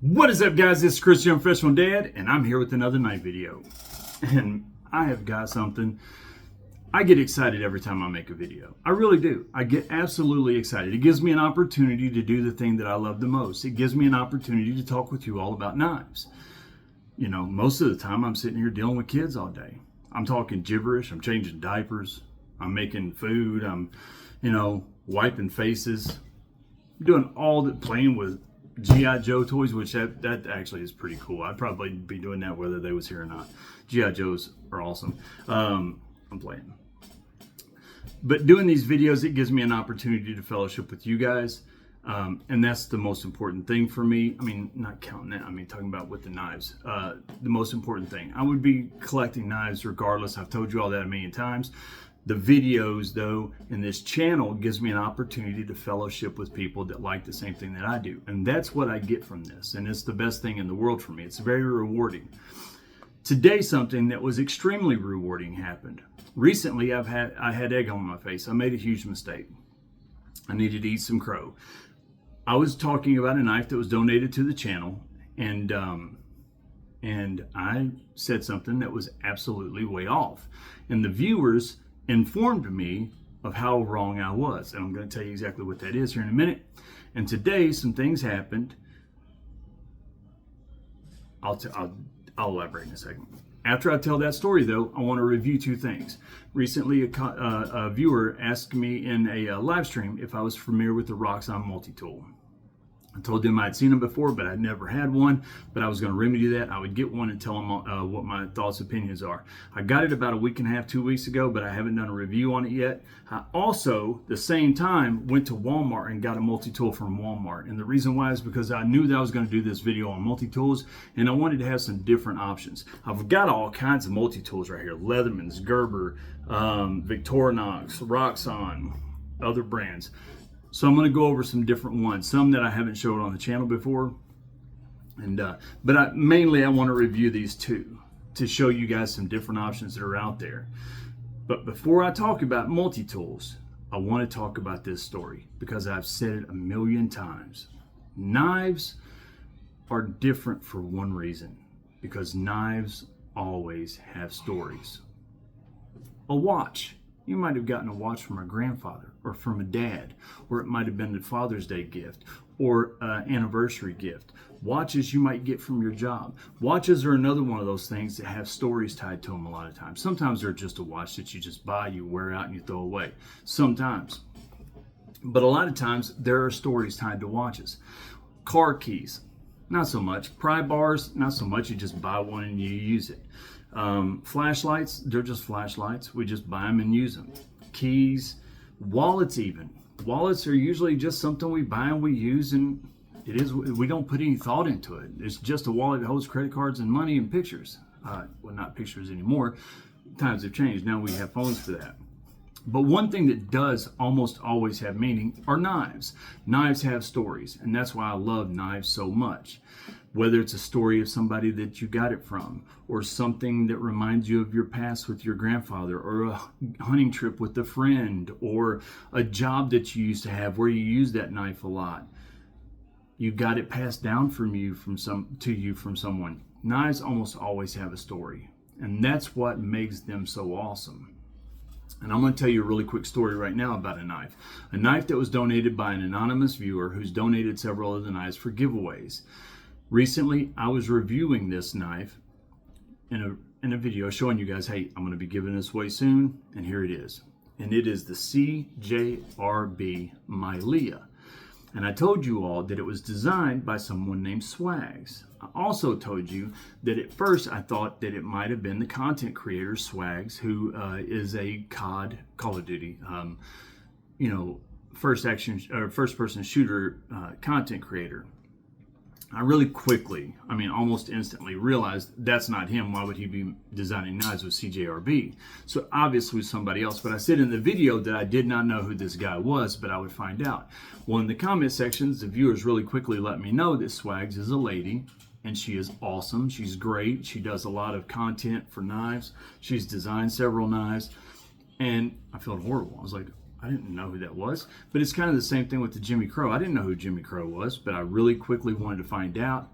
What is up, guys? This is Chris, your Professional Dad, and I'm here with another knife video. And I have got something. I get excited every time I make a video. I really do. I get absolutely excited. It gives me an opportunity to do the thing that I love the most. It gives me an opportunity to talk with you all about knives. You know, most of the time I'm sitting here dealing with kids all day. I'm talking gibberish. I'm changing diapers. I'm making food. I'm, wiping faces. Doing all the, playing with G.I. Joe toys, which that actually is pretty cool. I'd probably be doing that whether they was here or not. G.I. Joes are awesome. I'm playing. But doing these videos, it gives me an opportunity to fellowship with you guys. And that's the most important thing for me. I mean, not counting that. I mean, talking about with the knives. The most important thing. I would be collecting knives regardless. I've told you all that a million times. The videos, though, in this channel gives me an opportunity to fellowship with people that like the same thing that I do. And that's what I get from this. And it's the best thing in the world for me. It's very rewarding. Today, something that was extremely rewarding happened. Recently, I had egg on my face. I made a huge mistake. I needed to eat some crow. I was talking about a knife that was donated to the channel, and I said something that was absolutely way off. And the viewers informed me of how wrong I was. And I'm going to tell you exactly what that is here in a minute. And today, some things happened. I'll elaborate in a second. After I tell that story, though, I want to review two things. Recently, a viewer asked me in a live stream if I was familiar with the Roxxon multi-tool. I told them I'd seen them before, but I'd never had one, but I was going to remedy that. I would get one and tell them what my thoughts, opinions are. I got it about a week and a half, 2 weeks ago, but I haven't done a review on it yet. I also, the same time, went to Walmart and got a multi-tool from Walmart. And the reason why is because I knew that I was going to do this video on multi-tools, and I wanted to have some different options. I've got all kinds of multi-tools right here. Leatherman's, Gerber, Victorinox, Roxxon, other brands. So I'm going to go over some different ones, some that I haven't showed on the channel before. But mainly I want to review these two to show you guys some different options that are out there. But before I talk about multi-tools, I want to talk about this story because I've said it a million times. Knives are different for one reason, because knives always have stories. A watch. You might have gotten a watch from a grandfather or from a dad, or it might have been a Father's Day gift or an anniversary gift. Watches you might get from your job. Watches are another one of those things that have stories tied to them a lot of times. Sometimes they're just a watch that you just buy, you wear out, and you throw away. Sometimes. But a lot of times there are stories tied to watches. Car keys, not so much. Pry bars, not so much. You just buy one and you use it. Flashlights, they're just flashlights. We just buy them and use them. Keys, wallets even. Wallets are usually just something we buy and we use, and we don't put any thought into it. It's just a wallet that holds credit cards and money and pictures. Well, not pictures anymore. Times have changed. Now we have phones for that. But one thing that does almost always have meaning are knives. Knives have stories, and that's why I love knives so much. Whether it's a story of somebody that you got it from, or something that reminds you of your past with your grandfather, or a hunting trip with a friend, or a job that you used to have where you used that knife a lot. You got it passed down from someone. Knives almost always have a story, and that's what makes them so awesome. And I'm going to tell you a really quick story right now about a knife. A knife that was donated by an anonymous viewer who's donated several of the knives for giveaways. Recently, I was reviewing this knife in a video showing you guys, hey, I'm going to be giving this away soon, and here it is. And it is the CJRB Mylea. And I told you all that it was designed by someone named Swags. I also told you that at first I thought that it might have been the content creator Swags, who is a COD, Call of Duty, first person shooter content creator. I really quickly, almost instantly realized that's not him. Why would he be designing knives with CJRB? So obviously it was somebody else. But I said in the video that I did not know who this guy was, but I would find out. Well, in the comment sections, the viewers really quickly let me know that Swags is a lady, and she is awesome. She's great. She does a lot of content for knives. She's designed several knives, and I felt horrible. I was like, I didn't know who that was. But it's kind of the same thing with the Jimmy Crow. I didn't know who Jimmy Crow was, but I really quickly wanted to find out.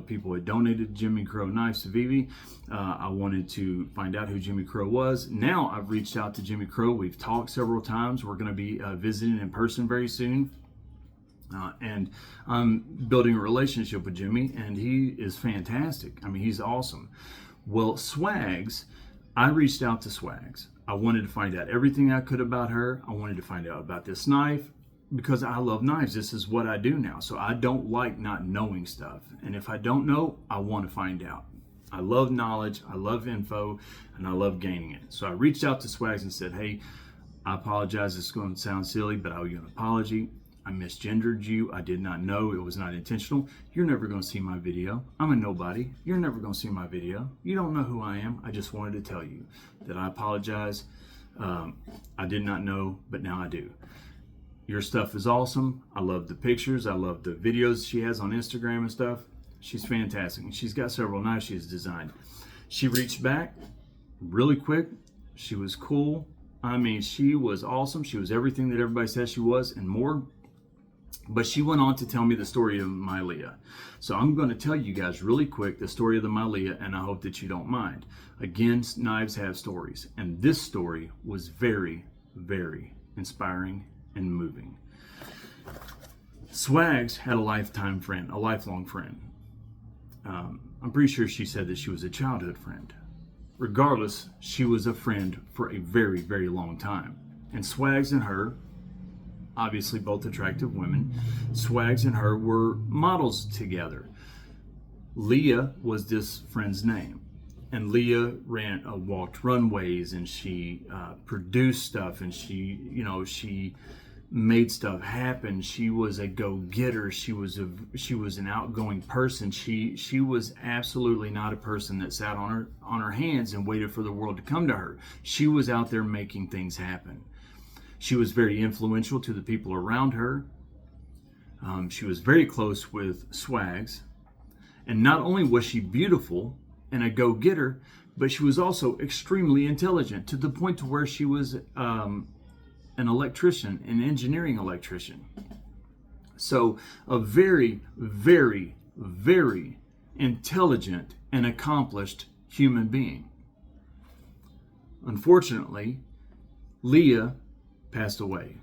people had donated Jimmy Crow knives to Vivi. I wanted to find out who Jimmy Crow was. Now I've reached out to Jimmy Crow. We've talked several times. We're going to be visiting in person very soon. And I'm building a relationship with Jimmy, and he is fantastic. I mean, he's awesome. Well, Swags, I reached out to Swags. I wanted to find out everything I could about her. I wanted to find out about this knife because I love knives. This is what I do now. So I don't like not knowing stuff. And if I don't know, I want to find out. I love knowledge, I love info, and I love gaining it. So I reached out to Swags and said, hey, I apologize. It's going to sound silly, but I owe you an apology. I misgendered you. I did not know. It was not intentional. You're never going to see my video. I'm a nobody. You're never going to see my video. You don't know who I am. I just wanted to tell you that I apologize. I did not know, but now I do. Your stuff is awesome. I love the pictures. I love the videos she has on Instagram and stuff. She's fantastic. And she's got several knives she has designed. She reached back really quick. She was cool. I mean, she was awesome. She was everything that everybody says she was and more. But she went on to tell me the story of Mylea. So I'm going to tell you guys really quick the story of the Mylea, and I hope that you don't mind. Again, knives have stories. And this story was very, very inspiring and moving. Swags had a lifetime friend, a lifelong friend. I'm pretty sure she said that she was a childhood friend. Regardless, she was a friend for a very, very long time. And Swags and her, obviously both attractive women, Swags and her were models together. Leah was this friend's name. And Leah walked runways, and she produced stuff, and she made stuff happen. She was a go-getter. She was an outgoing person. She was absolutely not a person that sat on her hands and waited for the world to come to her. She was out there making things happen. She was very influential to the people around her. She was very close with Swags. And not only was she beautiful and a go-getter, but she was also extremely intelligent, to the point to where she was an electrician, an engineering electrician. So a very, very, very intelligent and accomplished human being. Unfortunately, Leah passed away,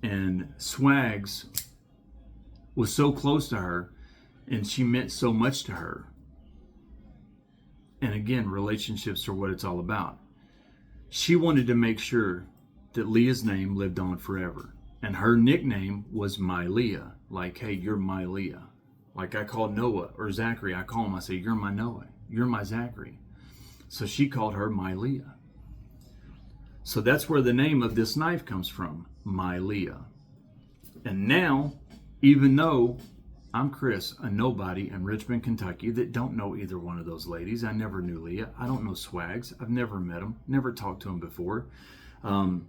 and Swags was so close to her, and she meant so much to her. And again, relationships are what it's all about. She wanted to make sure that Leah's name lived on forever, and her nickname was Mylea. Like, hey, you're Mylea. Like I call Noah or Zachary, I call him, I say, you're my Noah, you're my Zachary. So she called her Mylea. So that's where the name of this knife comes from, Mylea. And now, even though I'm Chris, a nobody in Richmond, Kentucky, that don't know either one of those ladies, I never knew Leah, I don't know Swags, I've never met him, never talked to him before. I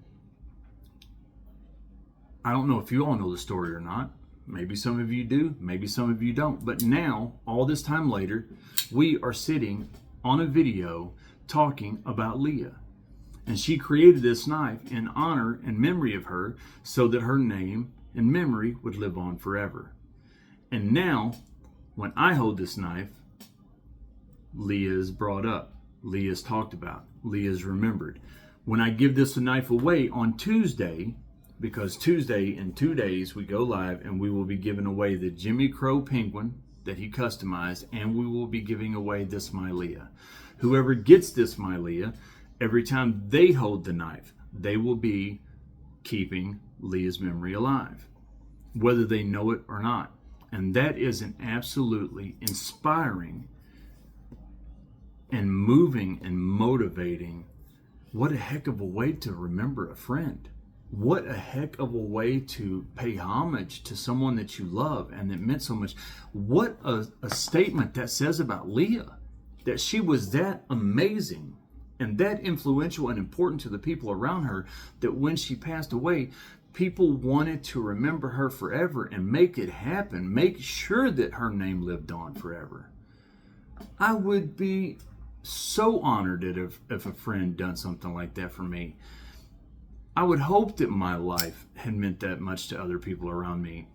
don't know if you all know the story or not. Maybe some of you do, maybe some of you don't. But now, all this time later, we are sitting on a video talking about Leah. And she created this knife in honor and memory of her, so that her name and memory would live on forever. And now, when I hold this knife, Leah is brought up. Leah is talked about. Leah is remembered. When I give this knife away on Tuesday, because Tuesday in 2 days we go live, and we will be giving away the Jimmy Crow penguin that he customized, and we will be giving away this Mylea. Whoever gets this Mylea, every time they hold the knife, they will be keeping Leah's memory alive, whether they know it or not. And that is an absolutely inspiring and moving and motivating. What a heck of a way to remember a friend. What a heck of a way to pay homage to someone that you love and that meant so much. What a statement that says about Leah, that she was that amazing and that influential and important to the people around her, that when she passed away, people wanted to remember her forever and make it happen, make sure that her name lived on forever. I would be so honored if a friend done something like that for me. I would hope that my life had meant that much to other people around me.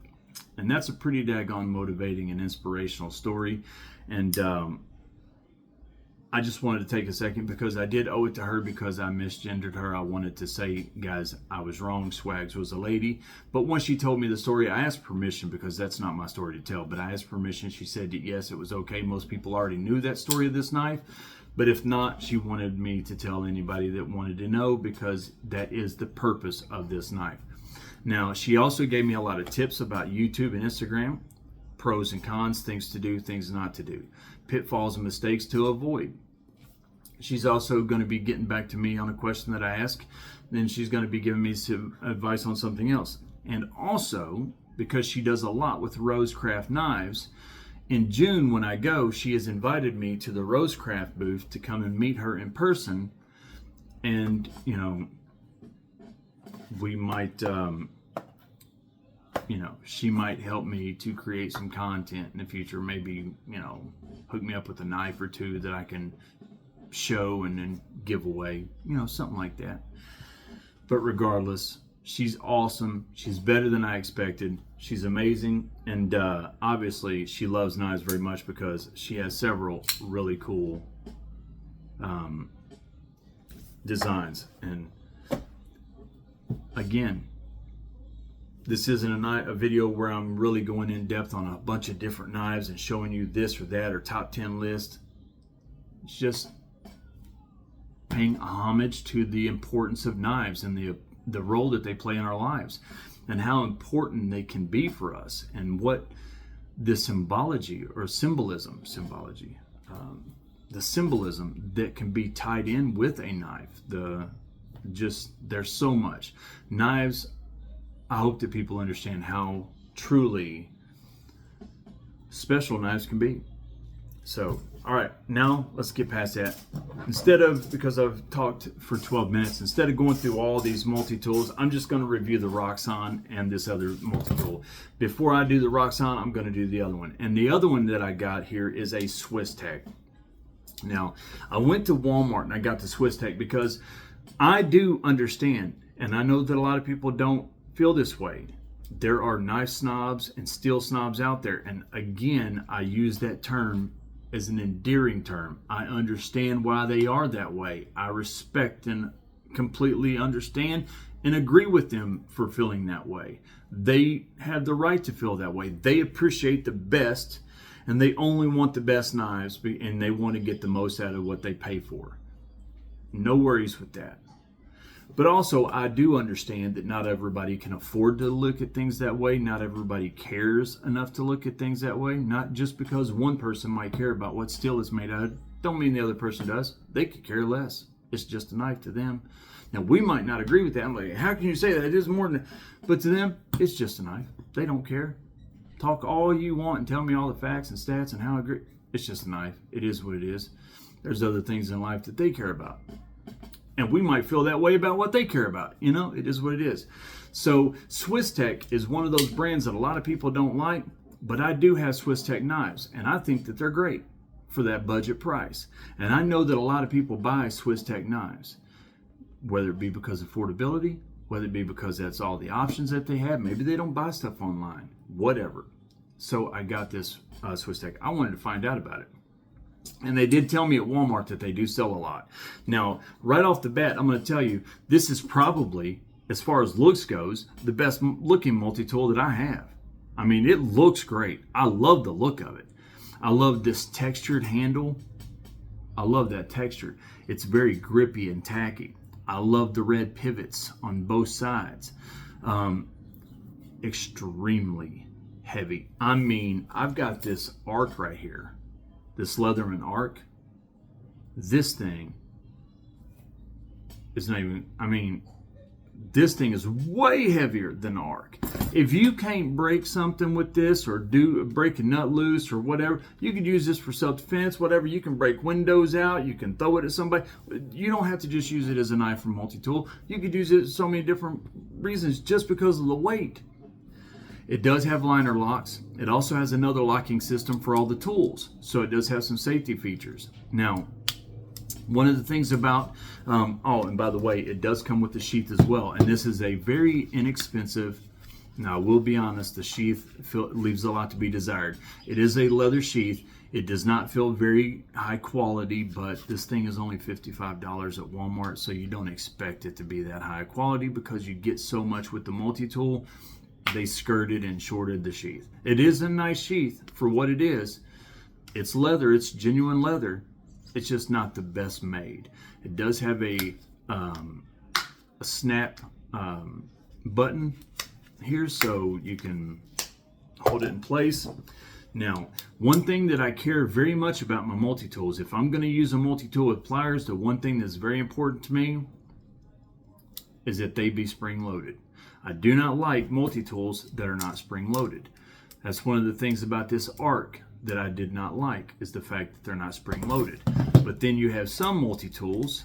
And that's a pretty daggone motivating and inspirational story. And I just wanted to take a second because I did owe it to her because I misgendered her. I wanted to say, guys, I was wrong. Swags was a lady. But once she told me the story, I asked permission because that's not my story to tell. But I asked permission. She said that yes, it was okay. Most people already knew that story of this knife. But if not, she wanted me to tell anybody that wanted to know because that is the purpose of this knife. Now, she also gave me a lot of tips about YouTube and Instagram, pros and cons, things to do, things not to do, pitfalls and mistakes to avoid. She's also going to be getting back to me on a question that I asked. Then she's going to be giving me some advice on something else. And also, because she does a lot with Rosecraft knives, in June when I go, she has invited me to the Rosecraft booth to come and meet her in person. And, you know, we might, she might help me to create some content in the future. Maybe, hook me up with a knife or two that I can show and then give away, something like that. But regardless, she's awesome. She's better than I expected. She's amazing. And obviously she loves knives very much because she has several really cool designs. And again, this isn't a video where I'm really going in depth on a bunch of different knives and showing you this or that or top 10 list. It's just paying homage to the importance of knives and the role that they play in our lives and how important they can be for us and what the symbology or symbolism, the symbolism that can be tied in with a knife. There's so much. Knives, I hope that people understand how truly special knives can be. So, all right, now let's get past that. Because I've talked for 12 minutes, instead of going through all these multi-tools, I'm just going to review the Roxxon and this other multi-tool. Before I do the Roxxon, I'm going to do the other one. And the other one that I got here is a Swisstech. Now, I went to Walmart and I got the Swisstech because I do understand, and I know that a lot of people don't feel this way. There are knife snobs and steel snobs out there. And again, I use that term as an endearing term. I understand why they are that way. I respect and completely understand and agree with them for feeling that way. They have the right to feel that way. They appreciate the best and they only want the best knives and they want to get the most out of what they pay for. No worries with that. But also, I do understand that not everybody can afford to look at things that way. Not everybody cares enough to look at things that way. Not just because one person might care about what steel is made out of, don't mean the other person does. They could care less. It's just a knife to them. Now, we might not agree with that. I'm like, how can you say that? It is more than... But to them, it's just a knife. They don't care. Talk all you want and tell me all the facts and stats and how I agree. It's just a knife. It is what it is. There's other things in life that they care about. And we might feel that way about what they care about. It is what it is. So Swisstech is one of those brands that a lot of people don't like, but I do have Swisstech knives, and I think that they're great for that budget price. And I know that a lot of people buy Swisstech knives, whether it be because of affordability, whether it be because that's all the options that they have. Maybe they don't buy stuff online, whatever. So I got this Swisstech. I wanted to find out about it. And they did tell me at Walmart that they do sell a lot. Now, right off the bat, I'm going to tell you, this is probably, as far as looks goes, the best looking multi-tool that I have. I mean, it looks great. I love the look of it. I love this textured handle. I love that texture. It's very grippy and tacky. I love the red pivots on both sides. Extremely heavy. I mean, I've got this arc right here. This Leatherman arc, this thing is not even, this thing is way heavier than the arc. If you can't break something with this or break a nut loose or whatever, you could use this for self-defense, whatever. You can break windows out, you can throw it at somebody. You don't have to just use it as a knife or multi-tool. You could use it for so many different reasons just because of the weight. It does have liner locks. It also has another locking system for all the tools. So it does have some safety features. Now, one of the things about, and by the way, it does come with the sheath as well. And this is a very inexpensive Now, I will be honest, the sheath leaves a lot to be desired. It is a leather sheath. It does not feel very high quality, but this thing is only $55 at Walmart, so you don't expect it to be that high quality because you get so much with the multi-tool. They skirted and shorted the sheath. It is a nice sheath for what it is. It's leather. It's genuine leather. It's just not the best made. It does have a snap button here so you can hold it in place. Now, one thing that I care very much about my multi-tools, if I'm going to use a multi-tool with pliers, the one thing that's very important to me is that they be spring-loaded. I do not like multi-tools that are not spring-loaded. That's one of the things about this Arc that I did not like, is the fact that they're not spring-loaded. But then you have some multi-tools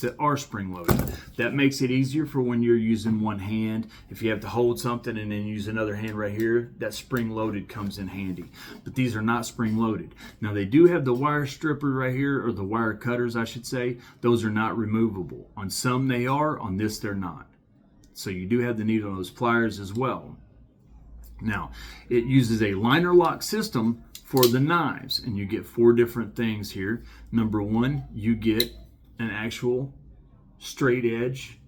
that are spring-loaded. That makes it easier for when you're using one hand. If you have to hold something and then use another hand right here, that spring-loaded comes in handy. But these are not spring-loaded. Now, they do have the wire stripper right here, or the wire cutters, I should say. Those are not removable. On some they are, on this they're not. So you do have the need on those pliers as well. Now, it uses a liner lock system for the knives, and you get 4 different things here. Number 1, you get an actual straight edge,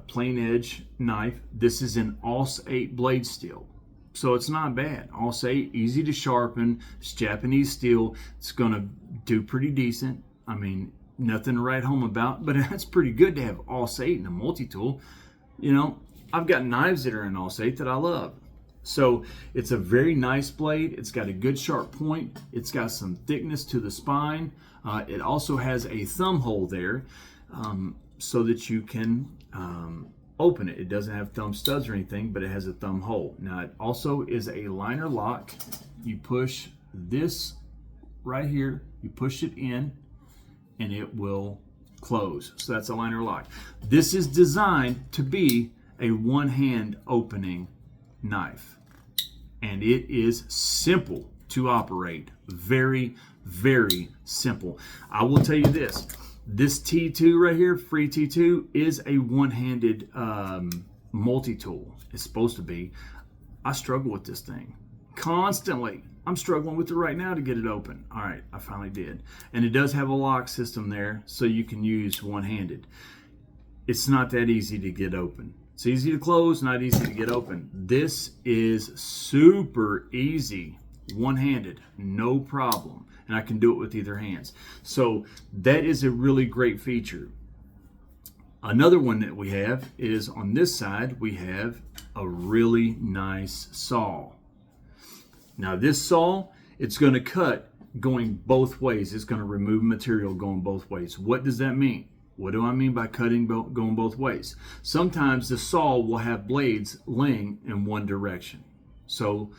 plain edge knife. This is an AUS 8 blade steel, so it's not bad. AUS 8, easy to sharpen. It's Japanese steel. It's gonna do pretty decent. I mean, nothing to write home about, but it's pretty good to have AUS 8 in a multi-tool. You know, I've got knives that are in AUS 8 that I love. So it's a very nice blade. It's got a good sharp point. It's got some thickness to the spine. It also has a thumb hole there so that you can open it. It doesn't have thumb studs or anything, but it has a thumb hole. Now, it also is a liner lock. You push this right here, you push it in, and it will close. So that's a liner lock. This is designed to be a one-hand opening knife, and it is simple to operate. Very, very simple. I will tell you this T2 right here, Free T2, is a one-handed multi-tool. It's supposed to be. I struggle with this thing constantly. I'm struggling with it right now to get it open. All right, I finally did. And it does have a lock system there, so you can use one-handed. It's not that easy to get open. It's easy to close, not easy to get open. This is super easy, one-handed, no problem. And I can do it with either hands. So that is a really great feature. Another one that we have is on this side, we have a really nice saw. Now this saw, it's going to cut going both ways. It's going to remove material going both ways. What does that mean? What do I mean by cutting going both ways? Sometimes the saw will have blades laying in one direction. So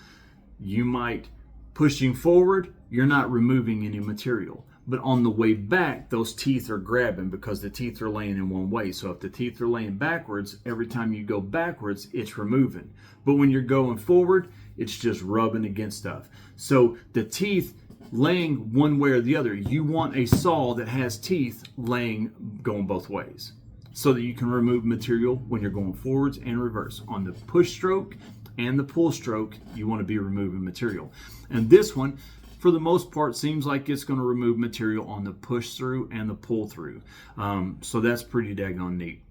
you might, pushing forward, you're not removing any material. But on the way back, those teeth are grabbing because the teeth are laying in one way. So if the teeth are laying backwards, every time you go backwards, it's removing. But when you're going forward, it's just rubbing against stuff. So the teeth laying one way or the other, you want a saw that has teeth going both ways so that you can remove material when you're going forwards and reverse. On the push stroke and the pull stroke, you want to be removing material. And this one, for the most part, seems like it's going to remove material on the push through and the pull through. So that's pretty daggone neat.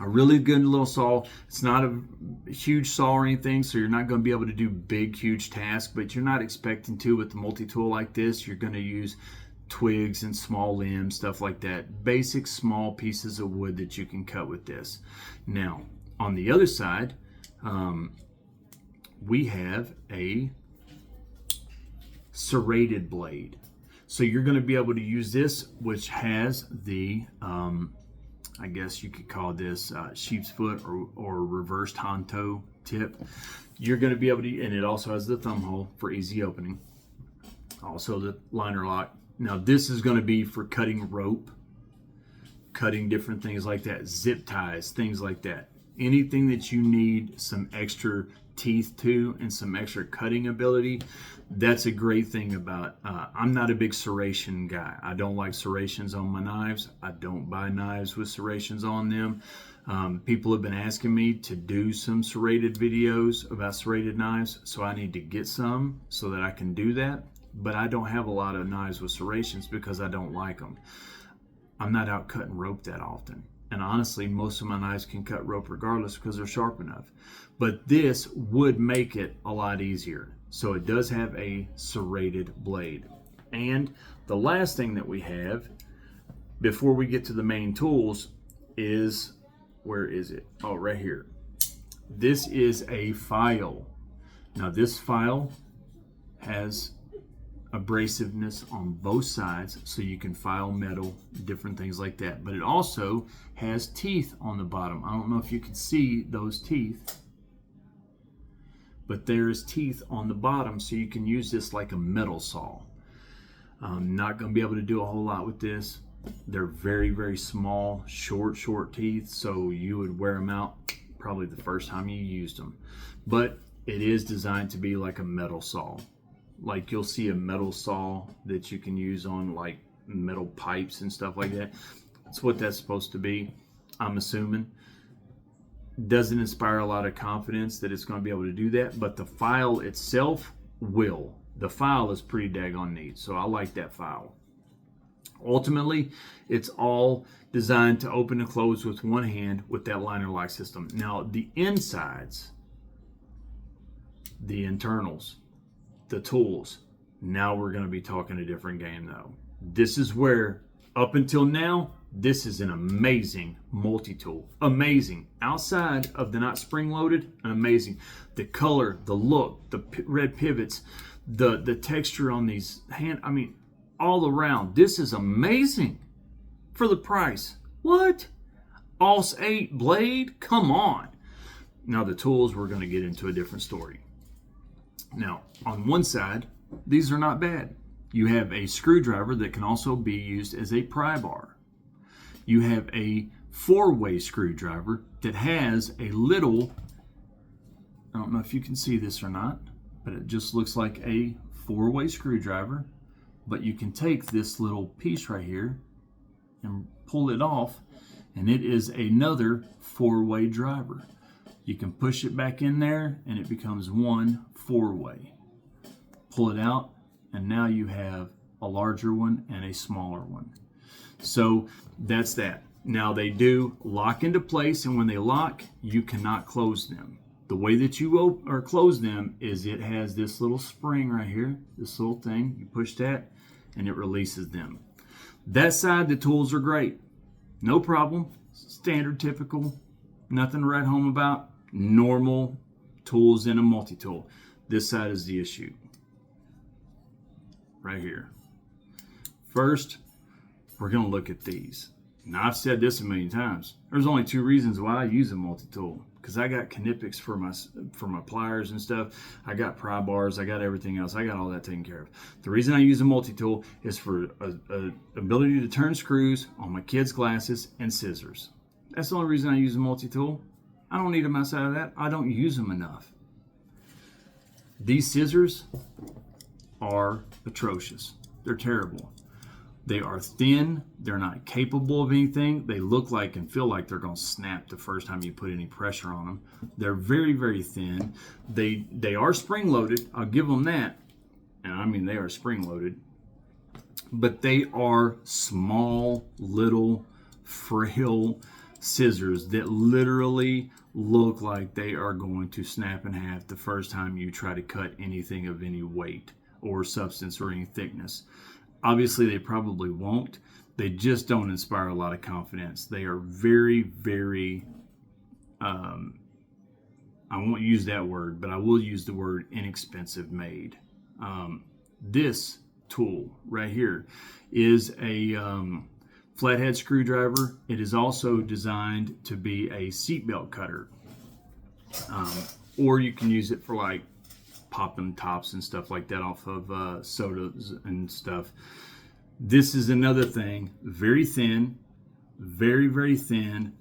A really good little saw. It's not a huge saw or anything, so you're not going to be able to do big, huge tasks, but you're not expecting to with the multi-tool like this. You're going to use twigs and small limbs, stuff like that. Basic small pieces of wood that you can cut with this. Now, on the other side, we have a serrated blade. So you're going to be able to use this, which has the I guess you could call this sheep's foot or reversed Honto tip. You're going to be able to, and it also has the thumb hole for easy opening. Also the liner lock. Now this is going to be for cutting rope, cutting different things like that, zip ties, things like that. Anything that you need some extra teeth to and some extra cutting ability, that's a great thing about I'm not a big serration guy. I don't like serrations on my knives. I don't buy knives with serrations on them. People have been asking me to do some serrated videos about serrated knives, so I need to get some so that I can do that. But I don't have a lot of knives with serrations because I don't like them. I'm not out cutting rope that often. And honestly, most of my knives can cut rope regardless because they're sharp enough. But this would make it a lot easier. So it does have a serrated blade. And the last thing that we have before we get to the main tools is, where is it? Oh, right here. This is a file. Now this file has abrasiveness on both sides, so you can file metal, different things like that. But it also has teeth on the bottom. I don't know if you can see those teeth, but there's teeth on the bottom, so you can use this like a metal saw. I'm not going to be able to do a whole lot with this. They're very, very small, short teeth, so you would wear them out probably the first time you used them. But it is designed to be like a metal saw. Like you'll see a metal saw that you can use on like metal pipes and stuff like that. That's what that's supposed to be, I'm assuming. Doesn't inspire a lot of confidence that it's going to be able to do that, but the file itself will. The file is pretty daggone neat, so I like that file. Ultimately, it's all designed to open and close with one hand with that liner lock system. Now, the insides, the internals, the tools, now we're going to be talking a different game though. This is where, up until now, this is an amazing multi-tool. Amazing. Outside of the not spring-loaded, amazing. The color, the look, the red pivots, the texture on these all around. This is amazing for the price. What? AUS 8 blade? Come on. Now the tools, we're going to get into a different story. Now, on one side, these are not bad. You have a screwdriver that can also be used as a pry bar. You have a 4-way screwdriver that has a little, I don't know if you can see this or not, but it just looks like a 4-way screwdriver. But you can take this little piece right here and pull it off, and it is another 4-way driver. You can push it back in there and it becomes one 4-way. Pull it out and now you have a larger one and a smaller one. So that's that. Now they do lock into place, and when they lock, you cannot close them. The way that you close them is it has this little spring right here, this little thing. You push that and it releases them. That side, the tools are great. No problem. Standard, typical. Nothing to write home about. Normal tools in a multi-tool. This side is the issue. Right here. First, we're going to look at these. Now, I've said this a million times. There's only 2 reasons why I use a multi-tool. Because I got Knipex for my pliers and stuff. I got pry bars. I got everything else. I got all that taken care of. The reason I use a multi-tool is for a ability to turn screws on my kids' glasses and scissors. That's the only reason I use a multi-tool. I don't need them outside of that. I don't use them enough. These scissors are atrocious. They're terrible. They are thin. They're not capable of anything. They look like and feel like they're going to snap the first time you put any pressure on them. They're very, very thin. They are spring-loaded. I'll give them that. And I mean, they are spring-loaded. But they are small, little, frail scissors that literally look like they are going to snap in half the first time you try to cut anything of any weight or substance or any thickness. Obviously, they probably won't. They just don't inspire a lot of confidence. They are very, very, I won't use that word, but I will use the word inexpensive made. This tool right here is a flathead screwdriver. It is also designed to be a seatbelt cutter. Or you can use it for like popping tops and stuff like that off of sodas and stuff. This is another thing, very thin, very, very thin,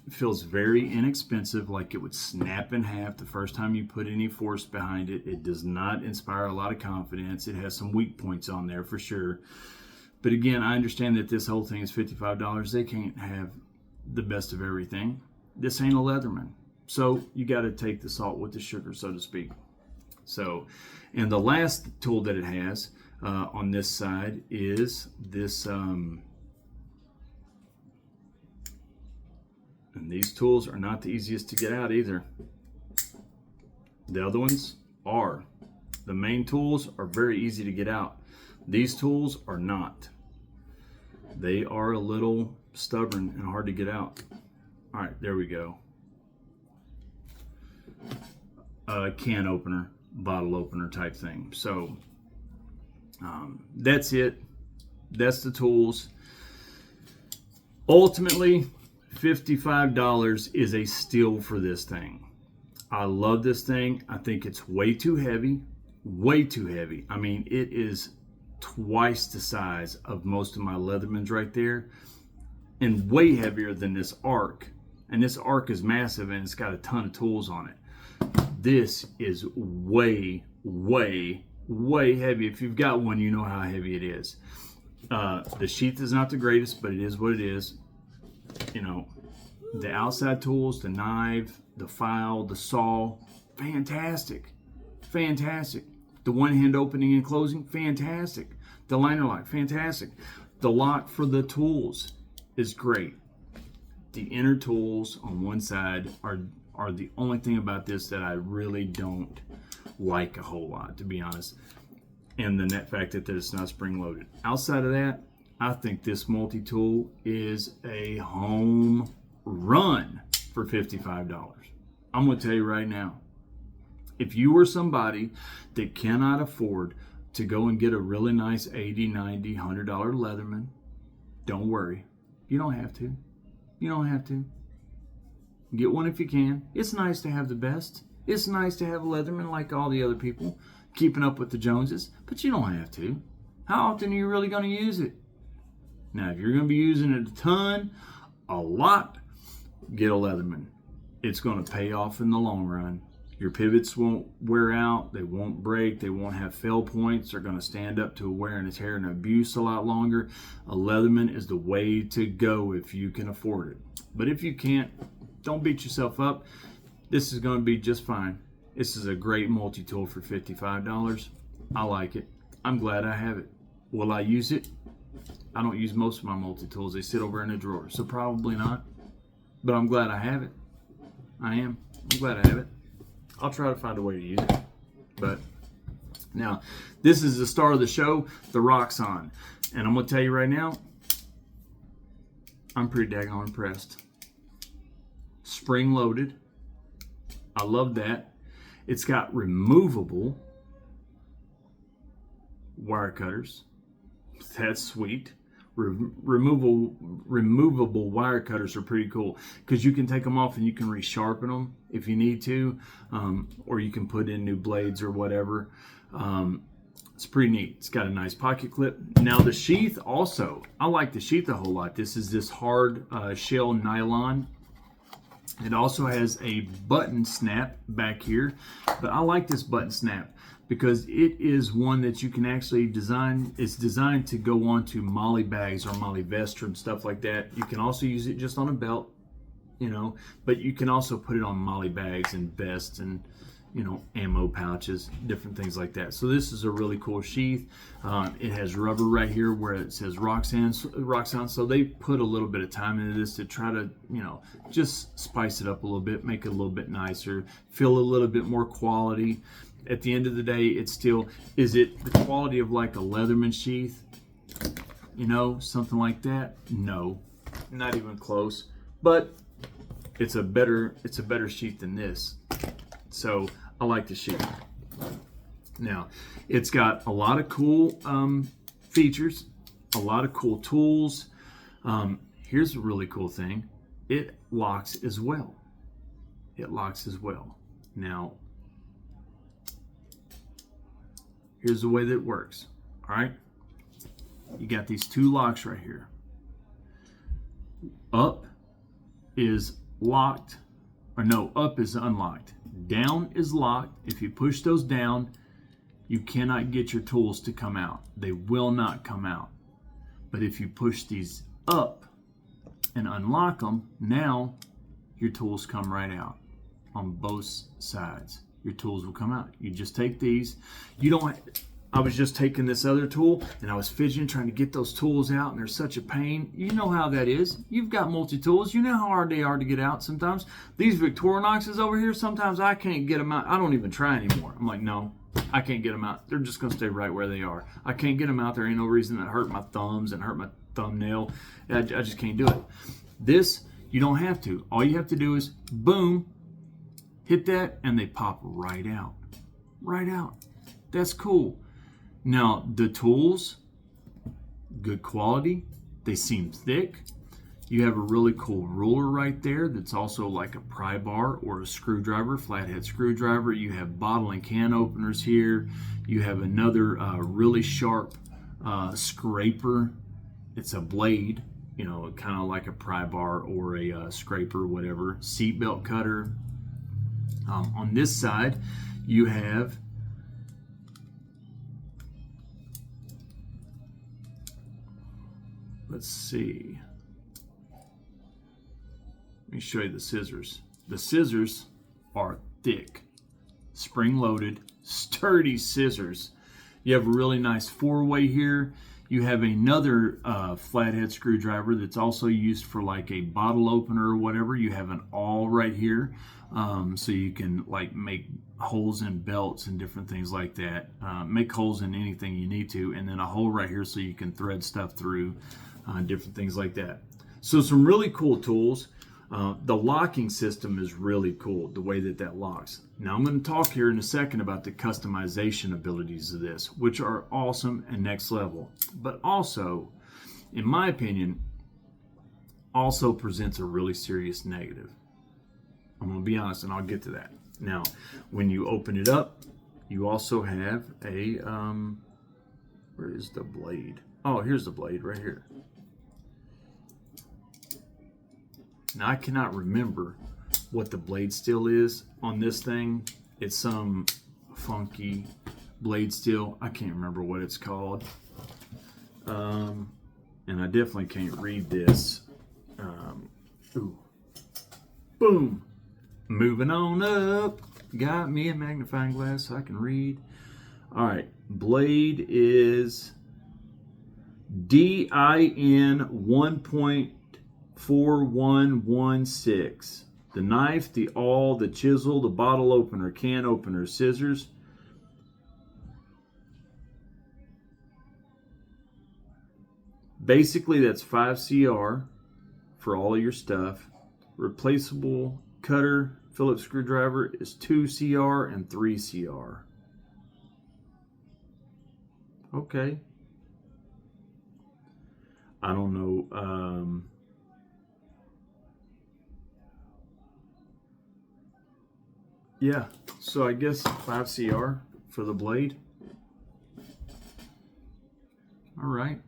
feels very inexpensive, like it would snap in half the first time you put any force behind it. It does not inspire a lot of confidence. It has some weak points on there for sure. But again, I understand that this whole thing is $55. They can't have the best of everything, this ain't a Leatherman. So you got to take the salt with the sugar, so to speak. So, and the last tool that it has on this side is this, and these tools are not the easiest to get out either. The other ones are. The main tools are very easy to get out. These tools are not. They are a little stubborn and hard to get out. All right, there we go. Can opener, bottle opener type thing. So that's it. That's the tools. Ultimately, $55 is a steal for this thing. I love this thing. I think it's way too heavy. Way too heavy. I mean, it is twice the size of most of my Leathermans right there, and way heavier than this Arc. And this Arc is massive, and it's got a ton of tools on it. This is way, way, way heavy. If you've got one, you know how heavy it is. The sheath is not the greatest, but it is what it is. You know, the outside tools, the knife, the file, the saw, fantastic. Fantastic. The one-hand opening and closing, fantastic. The liner lock, fantastic. The lock for the tools is great. The inner tools on one side are the only thing about this that I really don't like a whole lot, to be honest. And the net fact that it's not spring-loaded. Outside of that, I think this multi-tool is a home run for $55. I'm going to tell you right now, if you are somebody that cannot afford to go and get a really nice $80, $90, $100 Leatherman, don't worry. You don't have to. You don't have to. Get one if you can. It's nice to have the best. It's nice to have a Leatherman like all the other people, keeping up with the Joneses, but you don't have to. How often are you really going to use it? Now, if you're going to be using it a ton, a lot, get a Leatherman. It's going to pay off in the long run. Your pivots won't wear out, they won't break, they won't have fail points, they're going to stand up to wear and tear and abuse a lot longer. A Leatherman is the way to go if you can afford it. But if you can't, don't beat yourself up. This is going to be just fine. This is a great multi-tool for $55. I like it. I'm glad I have it. Will I use it? I don't use most of my multi-tools. They sit over in a drawer, so probably not. But I'm glad I have it. I am. I'm glad I have it. I'll try to find a way to use it. But now, this is the star of the show, the Roxxon. And I'm going to tell you right now, I'm pretty daggone impressed. Spring loaded. I love that. It's got removable wire cutters. That's sweet. Removable wire cutters are pretty cool because you can take them off and you can resharpen them if you need to, or you can put in new blades or whatever. It's pretty neat. It's got a nice pocket clip. Now the sheath also, I like the sheath a whole lot. This is this hard shell nylon. It also has a button snap back here, but I like this button snap because it is one that you can actually design. It's designed to go onto MOLLE bags or MOLLE vests and stuff like that. You can also use it just on a belt, you know, but you can also put it on MOLLE bags and vests and, you know, ammo pouches, different things like that. So this is a really cool sheath. It has rubber right here where it says Roxxon. So they put a little bit of time into this to try to, you know, just spice it up a little bit, make it a little bit nicer, feel a little bit more quality. At the end of the day, it's still, is it the quality of like a Leatherman sheath? You know, something like that? No, not even close. But it's a better sheath than this. So I like the sheath. Now, it's got a lot of cool features, a lot of cool tools. Here's a really cool thing. It locks as well. It locks as well. Now, here's the way that it works. All right. You got these two locks right here. Up is locked, or no, up is unlocked. Down is locked. If you push those down, you cannot get your tools to come out. They will not come out. But if you push these up and unlock them, now your tools come right out on both sides. Your tools will come out. You just take these. You don't. I was just taking this other tool and I was fidgeting trying to get those tools out, and they're such a pain. You know how that is. You've got multi-tools. You know how hard they are to get out sometimes. These Victorinoxes over here, sometimes I can't get them out. I don't even try anymore. I'm like, no, I can't get them out. They're just going to stay right where they are. I can't get them out. There ain't no reason that hurt my thumbs and hurt my thumbnail. I just can't do it. This, you don't have to. All you have to do is, boom, hit that, and they pop right out. Right out. That's cool. Now, the tools, good quality. They seem thick. You have a really cool ruler right there that's also like a pry bar or a screwdriver, flathead screwdriver. You have bottle and can openers here. You have another really sharp scraper. It's a blade, you know, kind of like a pry bar or a scraper, whatever. Seatbelt cutter. On this side, you have let's see. Let me show you the scissors. The scissors are thick, spring-loaded, sturdy scissors. You have a really nice four-way here. You have another flathead screwdriver that's also used for like a bottle opener or whatever. You have an awl right here, so you can like make holes in belts and different things like that. Make holes in anything you need to, and then a hole right here so you can thread stuff through, different things like that. So some really cool tools. The locking system is really cool, the way that locks. Now I'm going to talk here in a second about the customization abilities of this, which are awesome and next level. But also, in my opinion, also presents a really serious negative. I'm going to be honest, and I'll get to that. Now, when you open it up, you also have a, where is the blade? Oh, here's the blade right here. Now, I cannot remember what the blade steel is on this thing. It's some funky blade steel. I can't remember what it's called. And I definitely can't read this. Ooh. Boom. Moving on up. Got me a magnifying glass so I can read. All right. Blade is DIN 1.4116. The knife, the awl, the chisel, the bottle opener, can opener, scissors. Basically, that's 5 CR for all of your stuff. Replaceable cutter, Phillips screwdriver is 2 CR and 3 CR. Okay. I don't know. Yeah, so I guess 5 CR for the blade. All right.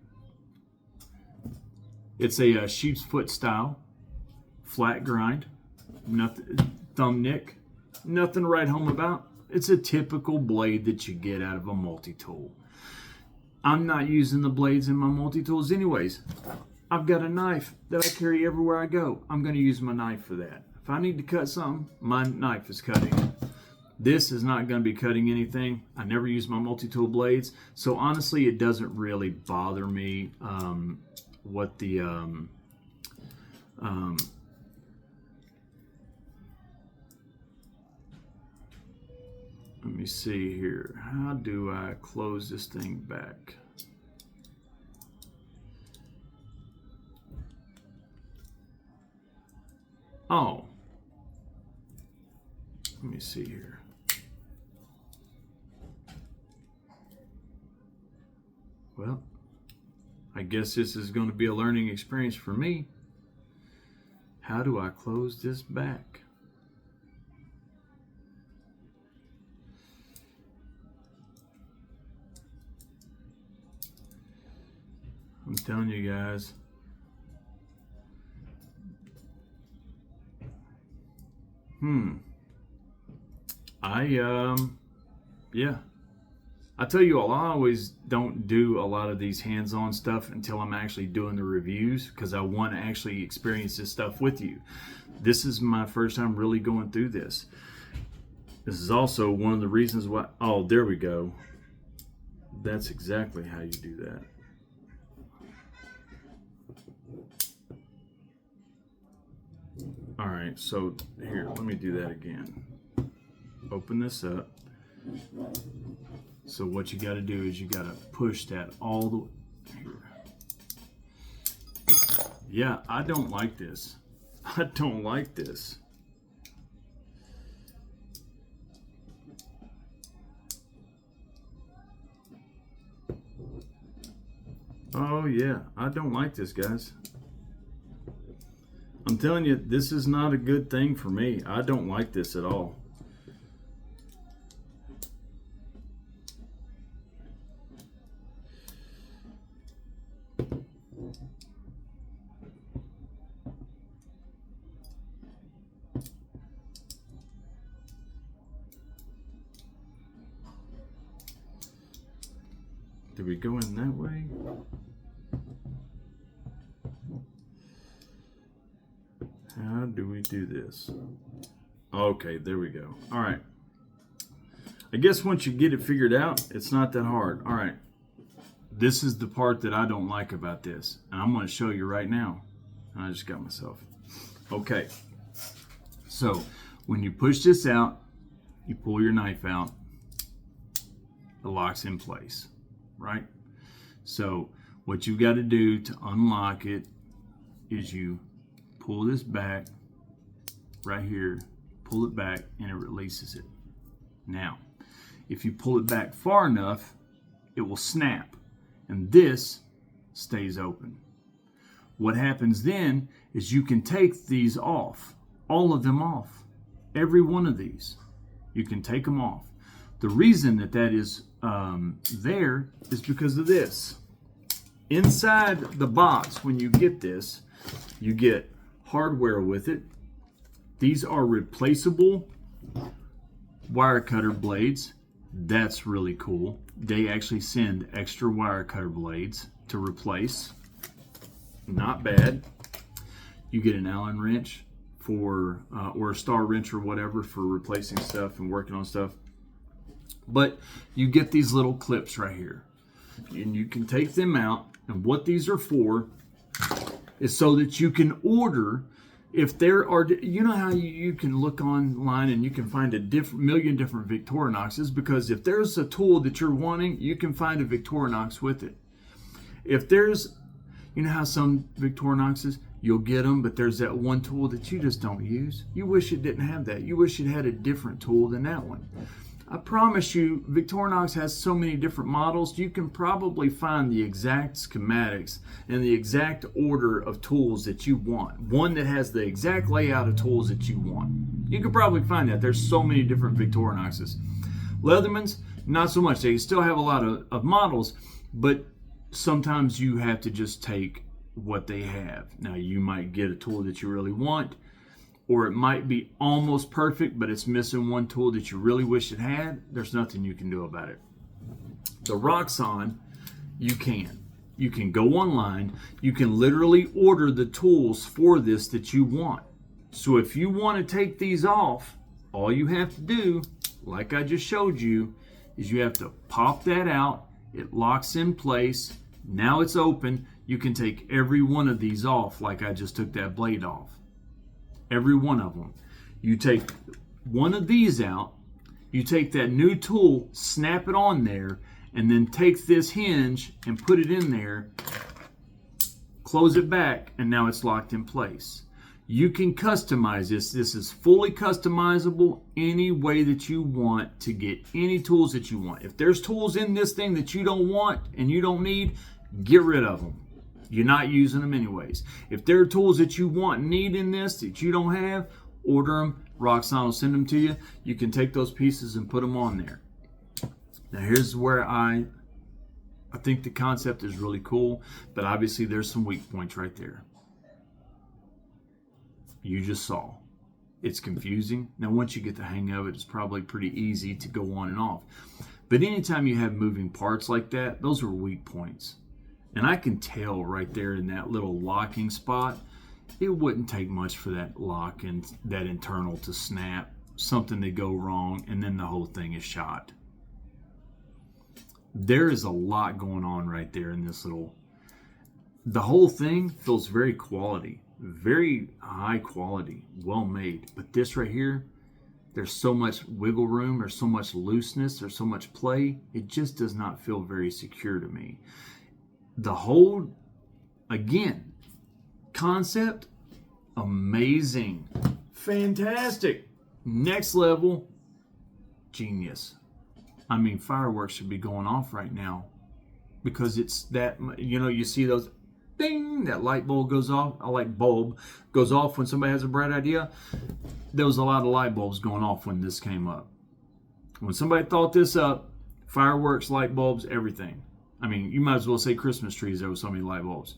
It's a sheep's foot style, flat grind, nothing, thumb nick, nothing to write home about. It's a typical blade that you get out of a multi-tool. I'm not using the blades in my multi-tools anyways. I've got a knife that I carry everywhere I go. I'm going to use my knife for that. If I need to cut something, my knife is cutting it. This is not going to be cutting anything. I never use my multi-tool blades. So honestly, it doesn't really bother me what the let me see here. How do I close this thing back? Oh, let me see here. Well, I guess this is going to be a learning experience for me. How do I close this back? I'm telling you guys. I tell you all, I always don't do a lot of these hands-on stuff until I'm actually doing the reviews, because I want to actually experience this stuff with you. This is my first time really going through this. This is also one of the reasons why, oh, there we go. That's exactly how you do that. All right, so here, let me do that again. Open this up. So what you got to do is you got to push that all the way here. Yeah, I don't like this. I don't like this. Oh yeah, I don't like this, guys. I'm telling you, this is not a good thing for me. I don't like this at all. Did we go in that way? How do we do this? Okay, there we go. All right. I guess once you get it figured out, it's not that hard. All right. This is the part that I don't like about this. And I'm going to show you right now. I just got myself. Okay. So when you push this out, you pull your knife out, it locks in place, right? So what you've got to do to unlock it is you pull this back right here, pull it back, and it releases it. Now, if you pull it back far enough, it will snap, and this stays open. What happens then is you can take these off, all of them off, every one of these. You can take them off. The reason that that is there is because of this. Inside the box, when you get this, you get hardware with it. These are replaceable wire cutter blades. That's really cool. They actually send extra wire cutter blades to replace. Not bad. You get an Allen wrench for, or a star wrench or whatever for replacing stuff and working on stuff. But you get these little clips right here, and you can take them out. And what these are for is so that you can order, if there are, you know how you can look online and you can find a million different Victorinoxes, because if there's a tool that you're wanting, you can find a Victorinox with it. If there's, you know how some Victorinoxes, you'll get them, but there's that one tool that you just don't use. You wish it didn't have that. You wish it had a different tool than that one. I promise you, Victorinox has so many different models, you can probably find the exact schematics and the exact order of tools that you want. One that has the exact layout of tools that you want. You can probably find that. There's so many different Victorinoxes. Leathermans, not so much. They still have a lot of models, but sometimes you have to just take what they have. Now, you might get a tool that you really want, or it might be almost perfect, but it's missing one tool that you really wish it had. There's nothing you can do about it. The Roxxon, you can. You can go online. You can literally order the tools for this that you want. So if you want to take these off, all you have to do, like I just showed you, is you have to pop that out. It locks in place. Now it's open. You can take every one of these off, like I just took that blade off. Every one of them. You take one of these out, you take that new tool, snap it on there, and then take this hinge and put it in there, close it back, and now it's locked in place. You can customize this. This is fully customizable any way that you want to get any tools that you want. If there's tools in this thing that you don't want and you don't need, get rid of them. You're not using them anyways. If there are tools that you want and need in this that you don't have, order them. Roxxon will send them to you. You can take those pieces and put them on there. Now here's where I think the concept is really cool, but obviously there's some weak points right there. You just saw. It's confusing. Now once you get the hang of it, it's probably pretty easy to go on and off. But anytime you have moving parts like that, those are weak points. And I can tell right there in that little locking spot, it wouldn't take much for that lock and that internal to snap, something to go wrong, and then the whole thing is shot. There is a lot going on right there in this little, the whole thing feels very quality, very high quality, well made. But this right here, there's so much wiggle room, there's so much looseness, there's so much play. It just does not feel very secure to me. The whole, again, concept, amazing, fantastic, next level, genius. I mean, fireworks should be going off right now because it's that, you see those, ding, that light bulb goes off. I like bulb goes off when somebody has a bright idea. There was a lot of light bulbs going off when this came up. When somebody thought this up, fireworks, light bulbs, everything. I mean, you might as well say Christmas trees. There were so many light bulbs.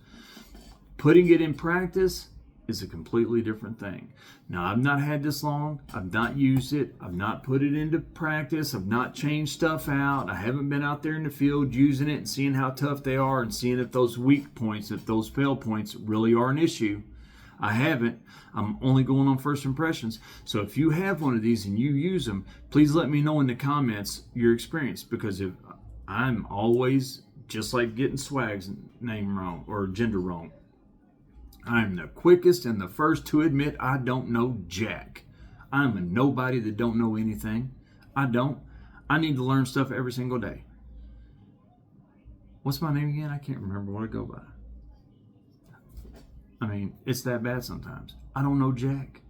Putting it in practice is a completely different thing. Now, I've not had this long. I've not used it. I've not put it into practice. I've not changed stuff out. I haven't been out there in the field using it and seeing how tough they are and seeing if those weak points, if those fail points really are an issue. I haven't. I'm only going on first impressions. So if you have one of these and you use them, please let me know in the comments your experience, because if I'm always just like getting Swag's name wrong or gender wrong. I'm the quickest and the first to admit I don't know jack. I'm a nobody that don't know anything. I don't. I need to learn stuff every single day. What's my name again? I can't remember what I go by. I mean, it's that bad sometimes. I don't know jack.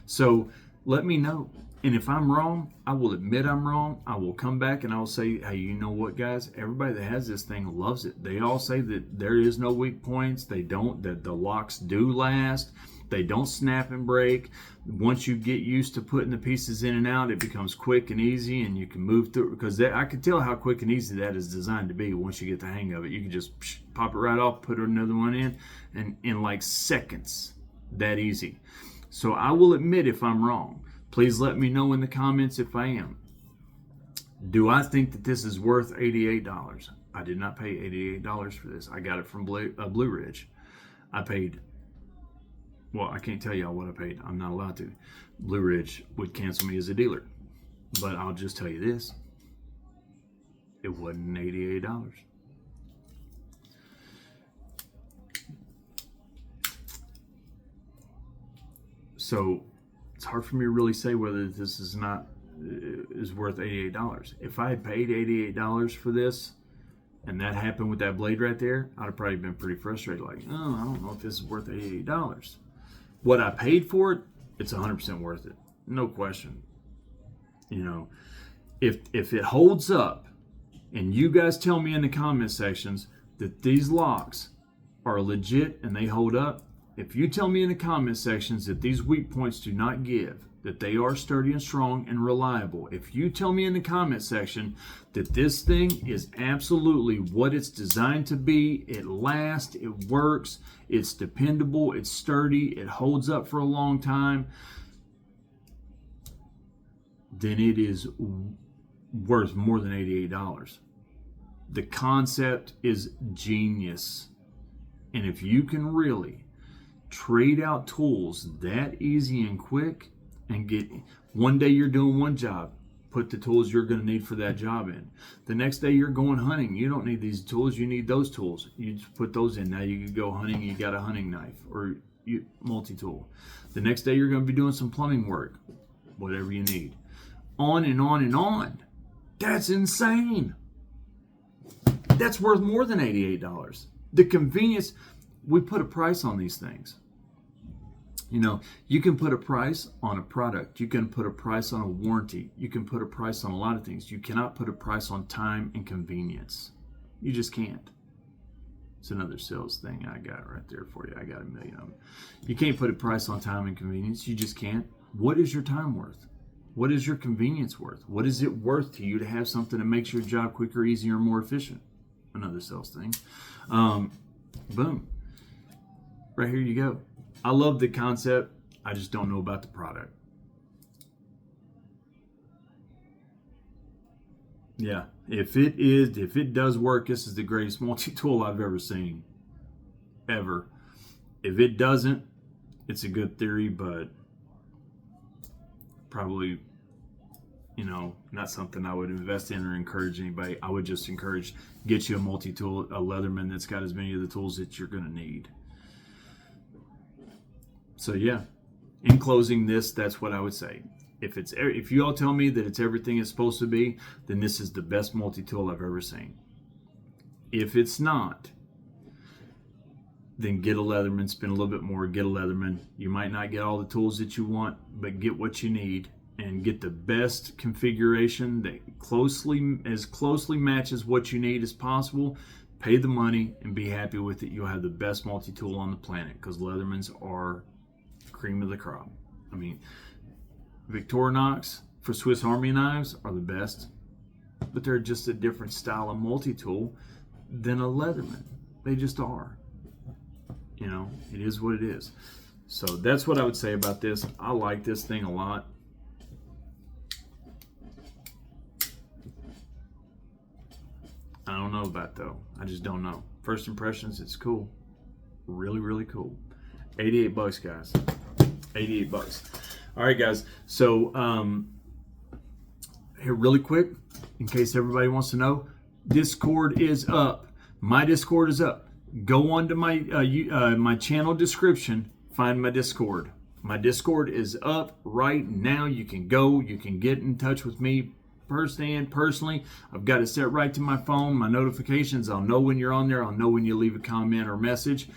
So let me know. And if I'm wrong, I will admit I'm wrong. I will come back and I'll say, hey, you know what, guys? Everybody that has this thing loves it. They all say that there is no weak points. They don't, that the locks do last. They don't snap and break. Once you get used to putting the pieces in and out, it becomes quick and easy, and you can move through it, because I can tell how quick and easy that is designed to be. Once you get the hang of it, you can just pop it right off, put another one in, and in like seconds, that easy. So I will admit if I'm wrong. Please let me know in the comments if I am. Do I think that this is worth $88? I did not pay $88 for this. I got it from Blue Ridge. I paid, well, I can't tell y'all what I paid. I'm not allowed to. Blue Ridge would cancel me as a dealer. But I'll just tell you this. It wasn't $88. So it's hard for me to really say whether this is worth $88. If I had paid $88 for this and that happened with that blade right there, I'd have probably been pretty frustrated, like, oh, I don't know if this is worth $88. What I paid for it, it's 100% worth it. No question. If it holds up, and you guys tell me in the comment sections that these locks are legit and they hold up, if you tell me in the comment sections that these weak points do not give, that they are sturdy and strong and reliable, if you tell me in the comment section that this thing is absolutely what it's designed to be, it lasts, it works, it's dependable, it's sturdy, it holds up for a long time, then it is worth more than $88. The concept is genius. And if you can really trade out tools that easy and quick, and get, one day you're doing one job, put the tools you're going to need for that job in. The next day you're going hunting, you don't need these tools, you need those tools. You just put those in. Now you can go hunting, you got a hunting knife or multi-tool. The next day you're going to be doing some plumbing work, whatever you need. On and on and on. That's insane. That's worth more than $88. The convenience, we put a price on these things. You can put a price on a product. You can put a price on a warranty. You can put a price on a lot of things. You cannot put a price on time and convenience. You just can't. It's another sales thing I got right there for you. I got a million of them. You can't put a price on time and convenience. You just can't. What is your time worth? What is your convenience worth? What is it worth to you to have something that makes your job quicker, easier, more efficient? Another sales thing. Boom. Right here you go. I love the concept. I just don't know about the product. Yeah, if it does work, this is the greatest multi-tool I've ever seen, ever. If it doesn't, it's a good theory, but probably, not something I would invest in or encourage anybody. I would just encourage, get you a multi-tool, a Leatherman that's got as many of the tools that you're going to need. So yeah, in closing that's what I would say. If you all tell me that it's everything it's supposed to be, then this is the best multi-tool I've ever seen. If it's not, then get a Leatherman, spend a little bit more, get a Leatherman. You might not get all the tools that you want, but get what you need and get the best configuration that closely matches what you need as possible. Pay the money and be happy with it. You'll have the best multi-tool on the planet, because Leathermans are cream of the crop. I mean, Victorinox for Swiss Army knives are the best, but they're just a different style of multi-tool than a Leatherman. They just are. It is what it is. So that's what I would say about this. I like this thing a lot. I don't know about though. I just don't know. First impressions, it's cool. Really, really cool. $88, guys. $88. All right, guys. So here, really quick, in case everybody wants to know, Discord is up. My Discord is up. Go on to my channel description. Find my Discord. My Discord is up right now. You can go. You can get in touch with me personally. I've got it set right to my phone. My notifications. I'll know when you're on there. I'll know when you leave a comment or message.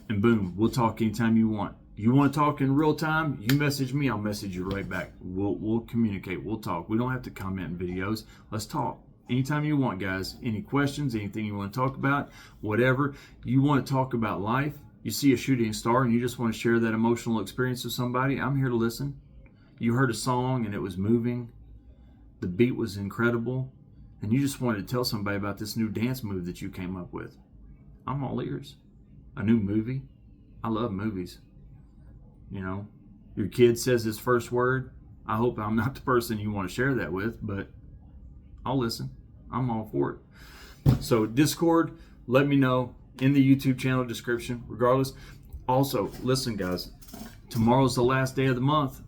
And boom, we'll talk anytime you want. You want to talk in real time? You message me, I'll message you right back. We'll communicate. We'll talk. We don't have to comment in videos. Let's talk. Anytime you want, guys. Any questions, anything you want to talk about, whatever. You want to talk about life, you see a shooting star and you just want to share that emotional experience with somebody, I'm here to listen. You heard a song and it was moving. The beat was incredible. And you just wanted to tell somebody about this new dance move that you came up with. I'm all ears. A new movie. I love movies. Your kid says his first word. I hope I'm not the person you want to share that with, but I'll listen. I'm all for it. So Discord, let me know in the YouTube channel description, regardless. Also, listen, guys, tomorrow's the last day of the month.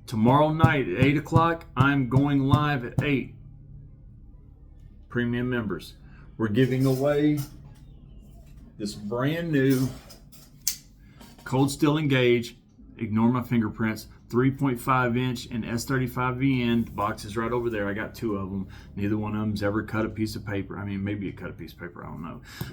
Tomorrow night at 8 o'clock, I'm going live at 8. Premium members. We're giving away this brand new Cold Steel Engage, ignore my fingerprints, 3.5 inch and S35VN. The box is right over there. I got 2 of them. Neither one of them's ever cut a piece of paper. I mean, maybe it cut a piece of paper, I don't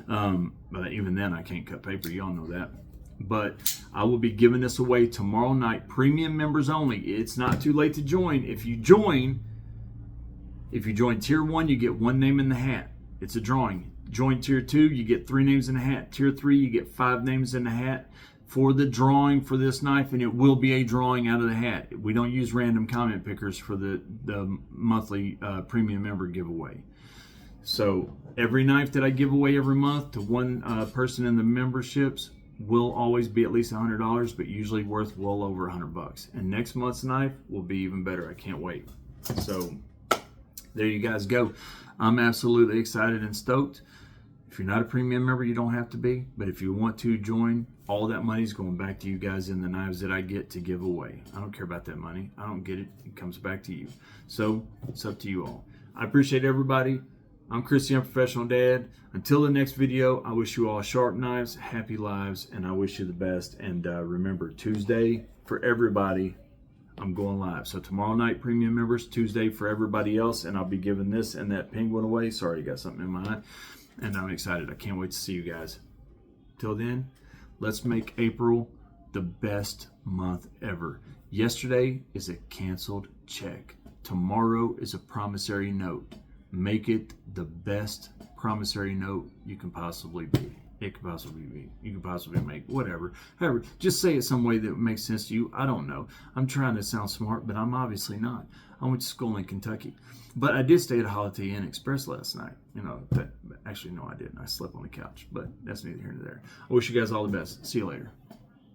know. But even then, I can't cut paper. Y'all know that. But I will be giving this away tomorrow night. Premium members only. It's not too late to join. If you join Tier 1, you get 1 name in the hat. It's a drawing. Join Tier 2, you get 3 names in the hat. Tier 3, you get 5 names in the hat for the drawing for this knife, and it will be a drawing out of the hat. We don't use random comment pickers for the monthly premium member giveaway. So every knife that I give away every month to one person in the memberships will always be at least $100, but usually worth well over $100. And next month's knife will be even better. I can't wait. So there you guys go. I'm absolutely excited and stoked. If you're not a premium member, you don't have to be. But if you want to join, all that money is going back to you guys in the knives that I get to give away. I don't care about that money. I don't get it. It comes back to you. So it's up to you all. I appreciate everybody. I'm Chris the Unprofessional Dad. Until the next video, I wish you all sharp knives, happy lives, and I wish you the best. And remember, Tuesday for everybody, I'm going live. So tomorrow night, premium members, Tuesday for everybody else, and I'll be giving this and that penguin away. Sorry, you got something in my eye. And I'm excited. I can't wait to see you guys. Till then, let's make April the best month ever. Yesterday is a canceled check. Tomorrow is a promissory note. Make it the best promissory note you can possibly be. It could possibly be. You could possibly make whatever. However, just say it some way that makes sense to you. I don't know. I'm trying to sound smart, but I'm obviously not. I went to school in Kentucky. But I did stay at a Holiday Inn Express last night. Actually, no, I didn't. I slept on the couch, but that's neither here nor there. I wish you guys all the best. See you later.